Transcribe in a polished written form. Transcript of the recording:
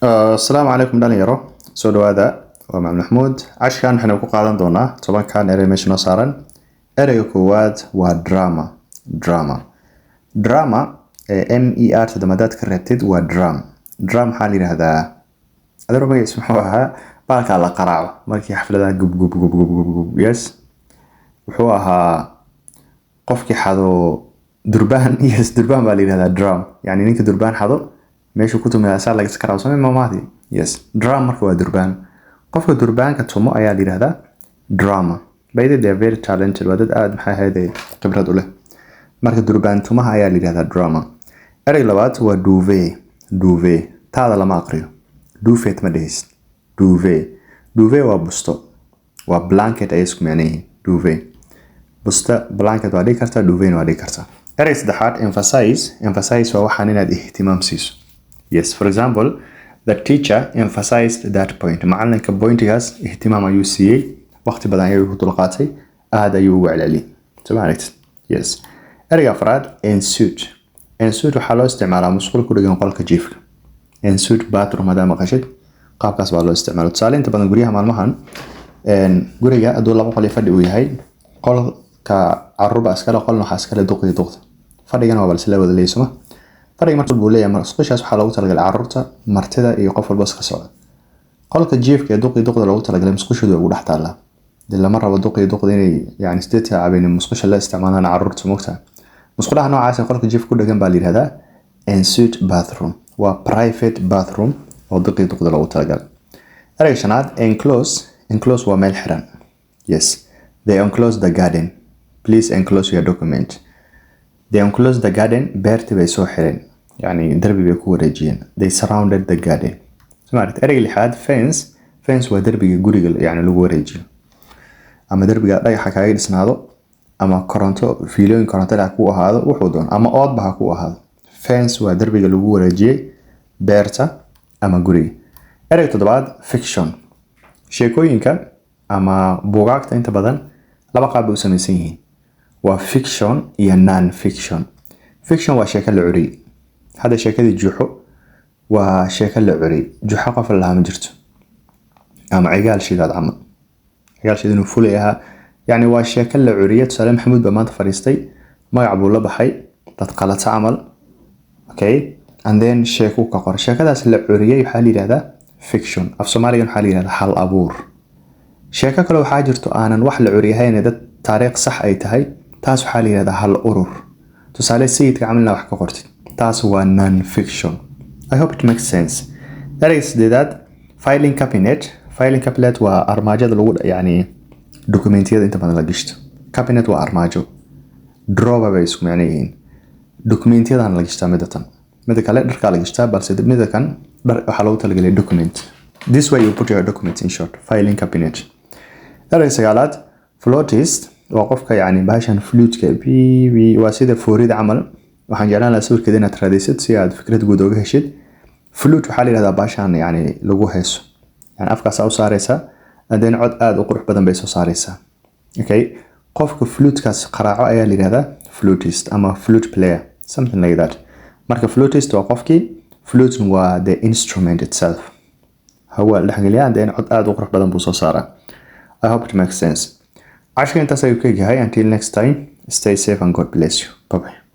السلام عليكم dhalinyaro soo dhawaada waa Macalin Maxmuud cashkan waxaan ku qaadan doonaa tobankan erey meesha noo saaran ereyga koowaad waa drama M-E-R tadamadaad ka reebtid waa drum waxaa la yiraahdaa adaro magaciisa muxuu ahaa baalka la qaraaco markii xafladaha gub yes wuxuu ahaa qofkii xado durbaan baa la yiraahdaa drum yani ninka durbaan xado meeshu ku tumay asaar laga sakaraw samee maamaadi yes drum marka waa durbaan qofka durbaanka tumo ayaa la yiraahdaa drama by the way they are very talented waa dad aad maxay ahayd khibrad u leh marka durbaan tumaha ayaa la yiraahdaa drama erey labaad waa duvet taada lama aqriyo duvet ma dhehis duvet waa busto waa blanket ay isku macnaheeyeen duvet busta blanket waa dhigi kartaa duvet waa dhigi kartaa erey saddexaad emphasize waa waxaan inaad ihtimaam siiso. Yes, for example, the teacher emphasized that point. Macalinka pointigaas ihtimaam ayuu siiyay waqti badan ayuu ku dulqaatay aad ayuu ugu celceliyay. Subhanallah. Yes. Ereyga afraad ensuite waxaa loo isticmaalaa musqul ku dhagan qolka jiifka. Ensuite bathroom hadda maqashid qaabkaas baa loo isticmaalaa. Tusaale inta badan guryaha maalmahan guriga adoo laba qol fadhi uu yahay qolka caruurba iskala qolna waxa iskala duqda fadhigana waa balse la wada leeysoma fariga markuu buu leeyahay musqushaas waxa loogu talagalay carruurta martida iyo qof walba iska socda qolka jiifka ee duqda loogu talagalay musqushadu ugu dhax taala lama rabo duqda inay yani sideed caabin musqusha la isticmaalaan carruurta mugta musqulaha noocaas ee qolka jiifka ku dhagan baa la yiraahdaa ensuite bathroom waa private bathroom oo duqda loogu talagalay ereyga shanaad enclose waa meel xiran yes they enclose the garden please enclose your document. They enclosed the garden beerti bay soo xireen yani darbi bay ku wareejiyeen they surrounded the garden smart ereyga lixaad fence waa darbiga guriga yani lagu wareejiyo ama darbiga dhagaxa kaaga dhisnaado ama koronto fiilooyin koronto la ku ahaado wuxuu doon ama oodba ha ku ahaado fence waa darbiga lagu wareejiyay beerta ama guriga ereyga toddobaad fiction sheekooyinka ama buugaagta inta badan laba qaab u samaysan yihiin waa fiction iyo non-fiction. Fiction waa sheeko la curiyay. Hada sheekadii juuxo waa sheeko la curiyay. Juuxo qof la ma jirto. Ama cigaal shidaad camal. Cigaal shidinu fuleeyaha yani waa sheeko la curiyay. Tusaale Maxamuud ba maanta fariistay magac buu la baxay dad qalata camal. Okay? And then sheeko ka qor. Sheekadaas la curiyay waxa la yiraahdaa fiction. Af Soomaaliga waxa la yiraahdaa hal abuur. Sheeko kale waxa jirto aanan wax la curiyay dad taariikh sax ay tahay taas waxaa la yiraahdaa hal urur tusaale sayidka camilna wax ka qortid taas waa non-fiction. I hope it makes sense. ereyga sideedaad filing cabinet waa armaajada lagu yani dokumentiyada inta badan la gishto cabinet waa armaajo drawer bay isku macnaheeyeen dokumentiyada la gishtaa mida kale dharka la gishtaa balse mida kan dhar waxa lagu talagalay document this way you put your documents in short filing cabinet. ereyga sagaalaad flautist waa qofka yani baashan flute-ka waa sida foorida camal waxaan jeclaan lahaa sawirkeeda inaad raadaysid si aad fikrad guud uga heshid flute waxaa la yiraahdaa baashan yani lagu heeso yani afkaas u saaraysa adeen cod aad u qurux badan bay soo saaraysaa okay qofka flute-kaas qaraaco ayaa la yiraahdaa flautist ama flute player something like that marka flautist waa qofkii flute waa the instrument itself hawa la xagaliyaa adeen cod aad u qurux badan buu soo saaraa. I hope it makes sense. Ashkan intaas ayuu ka yahay until next time stay safe and God bless you. Bye bye.